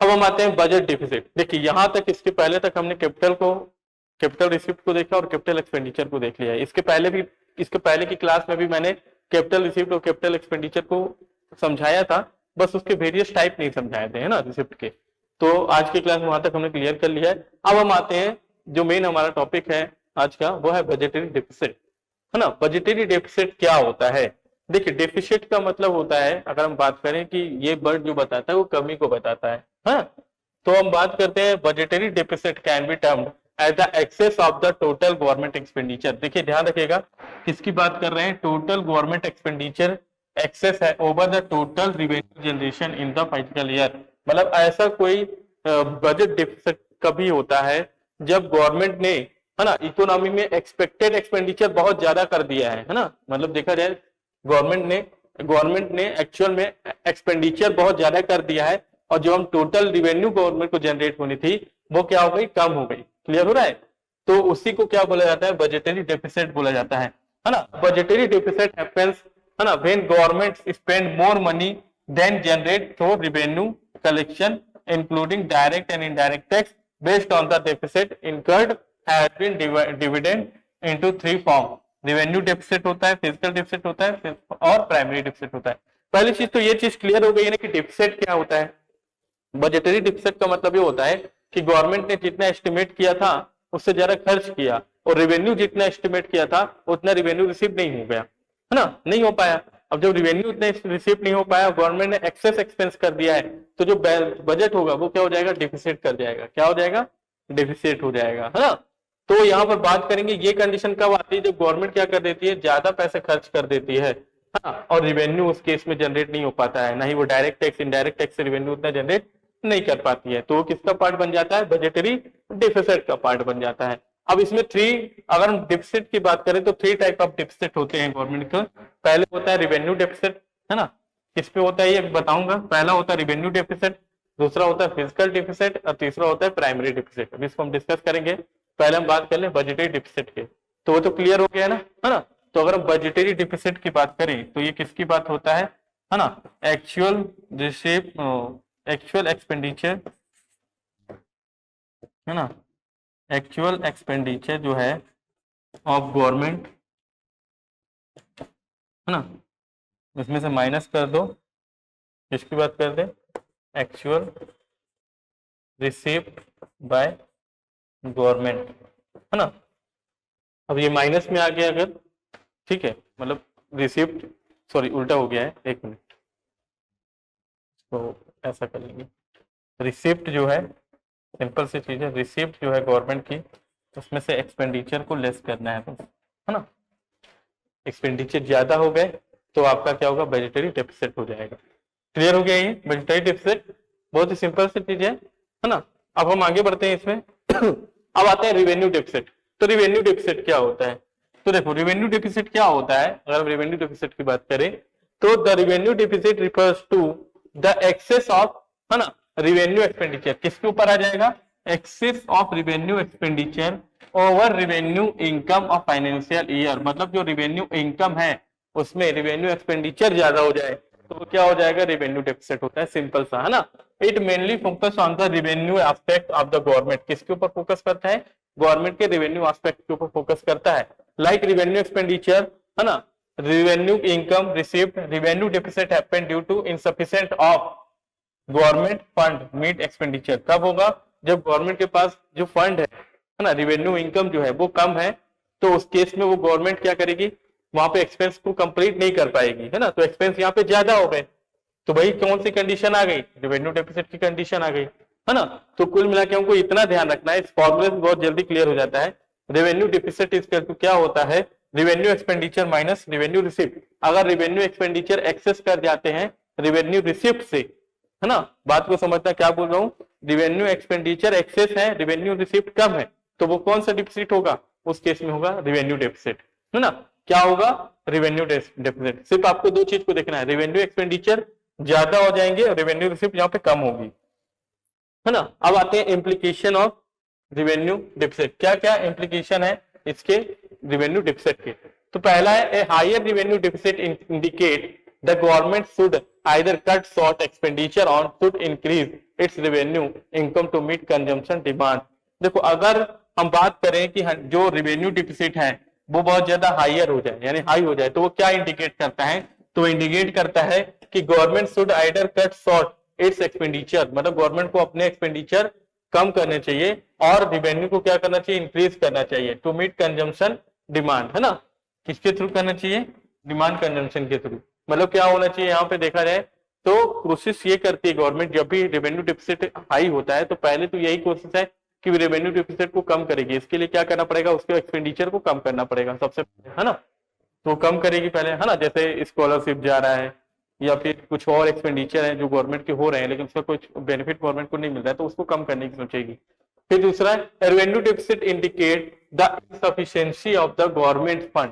अब हम आते हैं बजट डिफिसिट। देखिए यहां तक, इसके पहले तक हमने कैपिटल रिसिप्ट को देखा और कैपिटल एक्सपेंडिचर को देख लिया है। इसके पहले की क्लास में भी मैंने कैपिटल रिसिप्ट और कैपिटल एक्सपेंडिचर को समझाया था, बस उसके वेरियस टाइप नहीं समझाए थे, है ना, रिसिप्ट के। तो आज की क्लास में वहां तक हमने क्लियर कर लिया है। अब हम आते हैं जो मेन हमारा टॉपिक है आज का, वो है बजटरी डेफिसिट, है ना। बजटरी डेफिसिट क्या होता है? देखिए डेफिसिट का मतलब होता है, अगर हम बात करें कि ये वर्ड जो बताता है वो कमी को बताता है, हाँ? तो हम बात करते हैं budgetary deficit can be termed as the excess of the total government expenditure. देखिए ध्यान रखिएगा, किसकी बात कर रहे हैं? टोटल गवर्नमेंट एक्सपेंडिचर एक्सेस है over the total revenue generation in the financial year. मतलब ऐसा कोई बजट डेफिसिट कभी होता है जब गवर्नमेंट ने, है ना, इकोनॉमी में एक्सपेक्टेड एक्सपेंडिचर बहुत ज्यादा कर दिया है ना। मतलब देखा जाए गवर्नमेंट ने एक्चुअल में एक्सपेंडिचर बहुत ज्यादा कर दिया है, और जो हम टोटल रिवेन्यू गवर्नमेंट को जनरेट होनी थी वो क्या हो गई? कम हो गई। क्लियर हो रहा है? तो उसी को क्या बोला जाता है? बजटरी डेफिसिट बोला जाता है ना। बजटरी डेफिसिट हैपेंस, है ना, when government spend more money then generate through revenue collection including direct and indirect tax based on the deficit incurred has been dividend into three form. Revenue deficit होता है, physical deficit होता है और primary deficit होता है। पहली चीज तो ये चीज क्लियर हो गई है ना कि डेफिसिट क्या होता है। बजटरी डेफिसिट का मतलब ये होता है कि गवर्नमेंट ने जितना एस्टिमेट किया था उससे ज्यादा खर्च किया, और रेवेन्यू जितना एस्टिमेट किया था उतना रेवेन्यू रिसीव नहीं हो गया, है ना, नहीं हो पाया। अब जब रेवेन्यू उतना रिसीव नहीं हो पाया, गवर्नमेंट ने एक्सेस एक्सपेंस कर दिया है, तो जो बजट होगा वो क्या हो जाएगा? डेफिसिट कर जाएगा। क्या हो जाएगा? डेफिसिट हो जाएगा, है ना। तो यहाँ पर बात करेंगे ये कंडीशन कब आती है? जब गवर्नमेंट क्या कर देती है? ज्यादा पैसे खर्च कर देती है, हाँ, और रेवेन्यू उस केस में जनरेट नहीं हो पाता है, ना ही वो डायरेक्ट टैक्स इनडायरेक्ट टैक्स से रेवेन्यू उतना जनरेट नहीं कर पाती है, तो वो किसका पार्ट बन जाता है? बजटरी डिफिसिट का पार्ट बन जाता है। अब इसमें अगर हम डिफिसिट की बात करें तो थ्री टाइप ऑफ डिफिसिट होते हैं गवर्नमेंट का। पहले होता है रिवेन्यू डेफिसिट, है ना, किस पे होता है ये बताऊंगा। पहला होता है रिवेन्यू डेफिसिट, दूसरा होता है फिजिकल डेफिसिट, और तीसरा होता है प्राइमरी डेफिसिट। अभी इसको हम डिस्कस करेंगे। पहले हम बात कर लें बजटरी डेफिसिट के, तो वो तो क्लियर हो गया ना, है ना। तो अगर हम बजटरी डेफिसिट की बात करें तो ये किसकी बात होता है ना? एक्चुअल रिसीव, एक्चुअल एक्सपेंडिचर, है ना, एक्चुअल एक्सपेंडिचर जो है ऑफ गवर्नमेंट, है ना, इसमें से माइनस कर दो, किसकी बात कर दे? एक्चुअल रिसीव्ड बाय गवर्नमेंट, है ना। अब ये माइनस में आ गया अगर, ठीक है, मतलब रिसीव्ड, सॉरी उल्टा हो गया है, एक मिनट, तो ऐसा कर लेंगे। रिसिप्ट जो है, सिंपल सी चीज है, रिसिप्ट जो है गवर्नमेंट की, उसमें से एक्सपेंडिचर को लेस करना है बस, है ना। एक्सपेंडिचर ज्यादा हो गए तो आपका क्या होगा? बजटरी डेफिसिट हो जाएगा। क्लियर हो गया ये बजटरी डेफिसिट? बहुत ही सिंपल सी चीज है ना। अब हम आगे बढ़ते हैं इसमें। अब आते हैं रिवेन्यू डेफिसिट। तो रिवेन्यू डेफिसिट क्या होता है? तो देखो रिवेन्यू डेफिसिट क्या होता है, अगर हम रिवेन्यू डेफिसिट की बात करें तो the revenue deficit refers to the excess of, है ना, रिवेन्यू एक्सपेंडिचर। किसके ऊपर आ जाएगा? Excess of revenue expenditure over revenue income of financial year. मतलब जो रिवेन्यू इनकम है उसमें रिवेन्यू एक्सपेंडिचर ज्यादा हो जाए तो क्या हो जाएगा? रिवेन्यू डेफिसिट होता है, सिंपल सा, है ना। It mainly focus on the revenue aspect of the government. किसके ऊपर फोकस करता है? गवर्नमेंट के रिवेन्यू एस्पेक्ट के ऊपर फोकस करता है। लाइक रिवेन्यू एक्सपेंडिचर, है ना, revenue income received, revenue deficit happen due to insufficient of government fund meet expenditure. कब होगा? जब गवर्नमेंट के पास जो फंड है ना, रिवेन्यू इनकम जो है वो कम है, तो उस केस में वो गवर्नमेंट क्या करेगी? वहां पे एक्सपेंस को कंप्लीट नहीं कर पाएगी, है ना। तो एक्सपेंस यहाँ पे ज्यादा हो गए, तो भाई कौन सी कंडीशन आ गई? रिवेन्यू डेफिसिट की कंडीशन आ गई, है ना। तो कुल मिला के हमको इतना ध्यान रखना है, इस फॉर्मूले से बहुत जल्दी क्लियर हो जाता है। रेवेन्यू डेफिसिट इक्वल टू क्या होता है? Revenue expenditure minus revenue receipt. अगर रिवेन्यू एक्सपेंडिचर एक्सेस कर जाते हैं रिवेन्यू रिसिप्ट से, है ना, बात को समझना क्या बोल रहा हूँ। रिवेन्यू एक्सपेंडिचर एक्सेस है, रिवेन्यू रिसिप्ट कम है, तो वो कौन सा डिफिसिट होगा? उस केस में होगा रिवेन्यू डेफिसिट, है ना। क्या होगा? Revenue deficit. सिर्फ आपको दो चीज को देखना है, रिवेन्यू एक्सपेंडिचर ज्यादा हो जाएंगे और रेवेन्यू रिसिप्ट यहाँ पे कम होगी, है ना। अब आते हैं इम्प्लीकेशन ऑफ रिवेन्यू डेफिसिट। क्या क्या इम्प्लीकेशन है इसके रिवेन्यू डेफिसिट के? तो पहला है a higher revenue deficit indicate the government should either cut short expenditure on should increase its revenue income to meet consumption demand. देखो अगर हम बात करें कि जो रेवेन्यू डिफिसिट है वो बहुत ज्यादा हाइयर हो जाए यानी हाई हो जाए तो वो क्या इंडिकेट करता है, तो इंडिकेट करता है कि government should either cut short it's expenditure, मतलब गवर्नमेंट को अपने एक्सपेंडिचर कम करने चाहिए और रेवेन्यू को क्या करना चाहिए, इंक्रीज करना चाहिए टू मीट कंजम्पशन डिमांड, है ना। किसके थ्रू करना चाहिए, डिमांड कंजम्पशन के थ्रू। मतलब क्या होना चाहिए यहाँ पे देखा जाए तो कोशिश ये करती है गवर्नमेंट, जब भी रेवेन्यू डिफिसिट हाई होता है तो पहले तो यही कोशिश है कि रेवेन्यू डिफिसिट को कम करेगी। इसके लिए क्या करना पड़ेगा, उसके एक्सपेंडिचर को कम करना पड़ेगा सबसे पहले, है ना। तो कम करेगी पहले, है ना, जैसे स्कॉलरशिप जा रहा है या फिर कुछ और एक्सपेंडिचर है जो गवर्नमेंट के हो रहे हैं लेकिन उसका कुछ बेनिफिट गवर्नमेंट को नहीं मिल रहा है तो उसको कम करने की सोचेगी। फिर दूसरा है revenue deficit indicate the insufficiency of the government fund,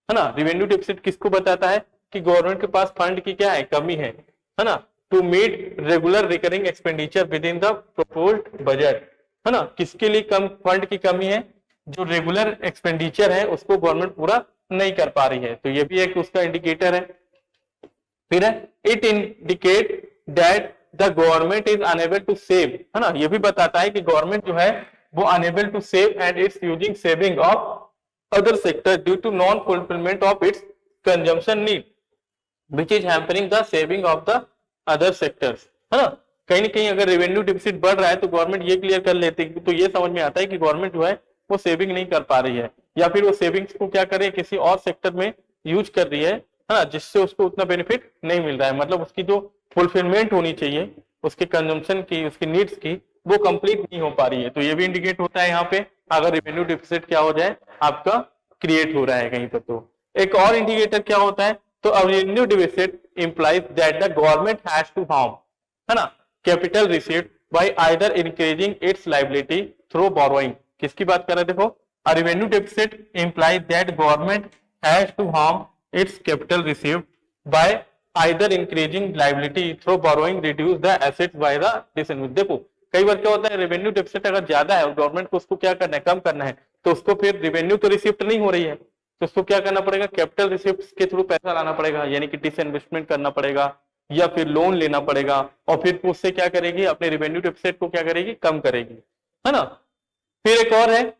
है ना। रेवेन्यू डिफिसिट किसको बताता है कि गवर्नमेंट के पास फंड की क्या है, कमी है ना, to meet regular recurring expenditure within the proposed budget, है ना। किसके लिए कम फंड की कमी है, जो रेगुलर एक्सपेंडिचर है उसको गवर्नमेंट पूरा नहीं कर पा रही है, तो ये भी एक उसका इंडिकेटर है। फिर है it indicate that the government is unable to save, है ना, ये भी बताता है कि गवर्नमेंट जो है वो unable to save and its using saving of other sector due to non fulfilment of its consumption need which is hampering the saving of the other sectors, है ना। कहीं ना कहीं अगर रेवेन्यू डिफिसिट बढ़ रहा है तो गवर्नमेंट ये क्लियर कर लेती है, तो ये समझ में आता है कि गवर्नमेंट जो है वो सेविंग नहीं कर पा रही है या फिर वो सेविंग्स को क्या करे किसी और सेक्टर में यूज कर रही है ना, जिससे उसको उतना बेनिफिट नहीं मिल रहा है, मतलब उसकी जो फुलफिलमेंट होनी चाहिए उसके कंजम्पशन की, उसकी नीड्स की, वो कंप्लीट नहीं हो पा रही है। तो ये भी इंडिकेट होता है यहाँ पे अगर रेवेन्यू डिफिसिट क्या हो जाए आपका क्रिएट हो रहा है कहीं पर। तो एक और इंडिकेटर क्या होता है, तो revenue deficit implies that the government has to harm, है ना, capital received by either increasing its liability through borrowing. किसकी बात कर रहे हैं, देखो revenue deficit implies that government has to harm its capital received by either increasing liability through borrowing reduce the assets by the disinvest। देखो कई बार क्या होता है रेवेन्यू डेफिसिट अगर ज्यादा है और गवर्नमेंट को उसको क्या करना है, कम करना है, तो उसको फिर रेवेन्यू तो रिसिप्ट नहीं हो रही है तो उसको क्या करना पड़ेगा, कैपिटल रिसिप्ट के थ्रू पैसा लाना पड़ेगा, यानी कि डिसइन्वेस्टमेंट करना पड़ेगा या फिर लोन लेना पड़ेगा और फिर उससे क्या करेगी, अपने रेवेन्यू डेफिसिट को क्या करेगी, कम करेगी, है ना। फिर एक और है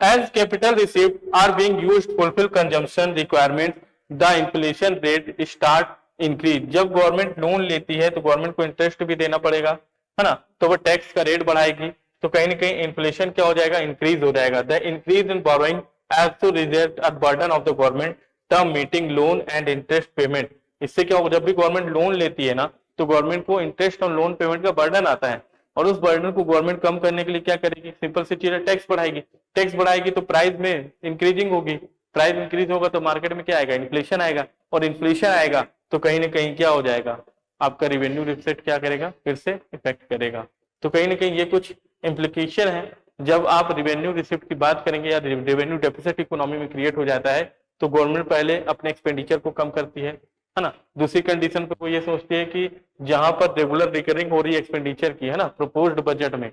as capital received are being used to fulfill consumption requirements the inflation rate start increase। जब गवर्नमेंट लोन लेती है तो गवर्नमेंट को इंटरेस्ट भी देना पड़ेगा, है ना, तो वो टैक्स का रेट बढ़ाएगी तो कहीं ना कहीं इन्फ्लेशन क्या हो जाएगा, इंक्रीज हो जाएगा। The increase in borrowing as to result a burden of the government term meeting loan and interest payment. इससे क्या होगा, जब भी गवर्नमेंट लोन लेती है ना तो गवर्नमेंट को इंटरेस्ट और लोन पेमेंट का बर्डन आता है और उस बर्डन को गवर्नमेंट कम करने के लिए क्या करेगी, सिंपल सी चीज है, टैक्स बढ़ाएगी। टैक्स बढ़ाएगी तो प्राइस में इंक्रीजिंग होगी, प्राइस इंक्रीज होगा तो मार्केट में क्या आएगा, इन्फ्लेशन आएगा और इन्फ्लेशन आएगा तो कहीं ना कहीं क्या हो जाएगा, आपका रेवेन्यू डिफिसिट क्या करेगा, फिर से इफेक्ट करेगा। तो कहीं ना कहीं ये कुछ इम्प्लीकेशन है जब आप रेवेन्यू रिसिप्ट की बात करेंगे या रेवेन्यू डेफिसिट इकोनॉमी में क्रिएट हो जाता है तो गवर्नमेंट पहले अपने एक्सपेंडिचर को कम करती है ना। दूसरी कंडीशन पे वो ये सोचती है कि जहां पर रेगुलर रिकरिंग हो रही है एक्सपेंडिचर की, है ना, प्रोपोज्ड बजट में,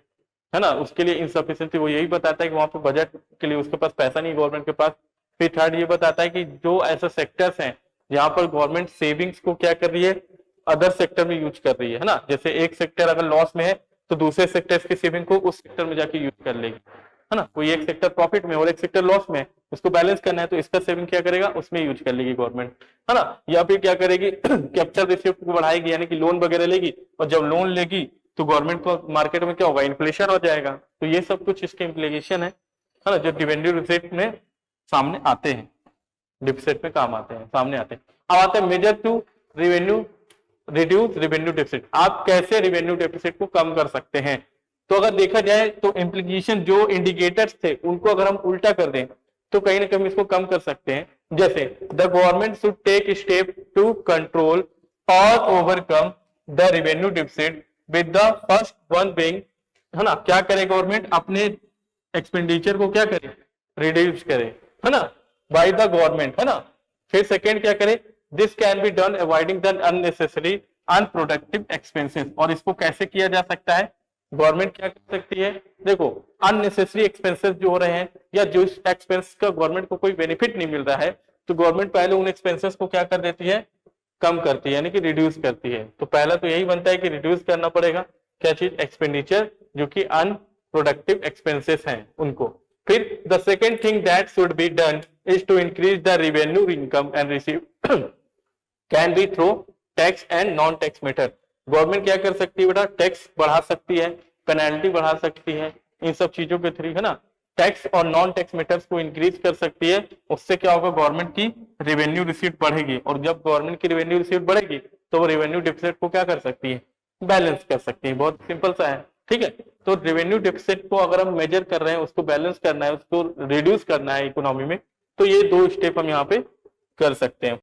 है ना, उसके लिए इनसफिशिएंसी वो यही बताता है कि वहां पर बजट के लिए उसके पास पैसा नहीं गवर्नमेंट के पास। फिर थर्ड ये बताता है कि जो ऐसे सेक्टर्स हैं जहां पर गवर्नमेंट सेविंग्स को क्या कर रही है, अदर सेक्टर में यूज कर रही है ना। जैसे एक सेक्टर अगर लॉस में है तो दूसरे सेक्टर की सेविंग को उस सेक्टर में जाके यूज कर लेगी, है ना। कोई एक सेक्टर प्रॉफिट में और एक सेक्टर लॉस में, उसको बैलेंस करना है तो इसका सेविंग क्या करेगा, उसमें यूज कर लेगी गवर्नमेंट, है ना। या फिर क्या करेगी कैपिटल रिसिप्ट को बढ़ाएगी, यानी कि लोन वगैरह लेगी और जब लोन लेगी तो गवर्नमेंट को मार्केट में क्या होगा, इन्फ्लेशन हो जाएगा। तो ये सब कुछ इसके इम्प्लीकेशन है ना, जो रेवेन्यू रिसिप्ट में सामने आते हैं, डिफिसिट में काम आते हैं, सामने आते हैं। अब आते हैं major to revenue reduce revenue deficit. आप कैसे रेवेन्यू डेफिसिट को कम कर सकते हैं, तो अगर देखा जाए तो इम्प्लीकेशन जो इंडिकेटर्स थे उनको अगर हम उल्टा कर दें तो कहीं ना कहीं इसको कम कर सकते हैं। जैसे the government should take step to control और overcome the revenue deficit with the first one being, है ना, क्या करे गवर्नमेंट, अपने एक्सपेंडिचर को क्या करे, रिड्यूस करे, है ना, बाय द गवर्नमेंट, है ना। फिर सेकेंड क्या करे, this can be done avoiding the unnecessary unproductive expenses. और इसको कैसे किया जा सकता है, गवर्नमेंट क्या कर सकती है, देखो अननेसेसरी एक्सपेंसेस जो हो रहे हैं या जो एक्सपेंस का गवर्नमेंट को कोई बेनिफिट नहीं मिल रहा है तो गवर्नमेंट पहले उन एक्सपेंसेस को क्या कर देती है, कम करती है, यानी कि रिड्यूस करती है। तो पहला तो यही बनता है कि रिड्यूस करना पड़ेगा क्या चीज, एक्सपेंडिचर जो कि अनप्रोडक्टिव एक्सपेंसेस हैं उनको। फिर the second thing that should be done is to increase the revenue income and receive can be through tax and non tax method. Government क्या कर सकती है बेटा, टैक्स बढ़ा सकती है, पेनल्टी बढ़ा सकती है, इन सब चीजों के थ्रू, है ना, टैक्स और नॉन टैक्स मेथड्स को इंक्रीज कर सकती है। उससे क्या होगा, गवर्नमेंट की रेवेन्यू रिसीट बढ़ेगी, और जब गवर्नमेंट की रेवेन्यू रिसीट बढ़ेगी तो वो रेवेन्यू डिफिसिट को क्या कर सकती है, बैलेंस कर सकती है। बहुत सिंपल सा है, ठीक है। तो रेवेन्यू डिफिसिट को अगर हम मेजर कर रहे हैं, उसको बैलेंस करना है, उसको रिड्यूस करना है इकोनॉमी में, तो ये दो स्टेप हम यहाँ पे कर सकते हैं।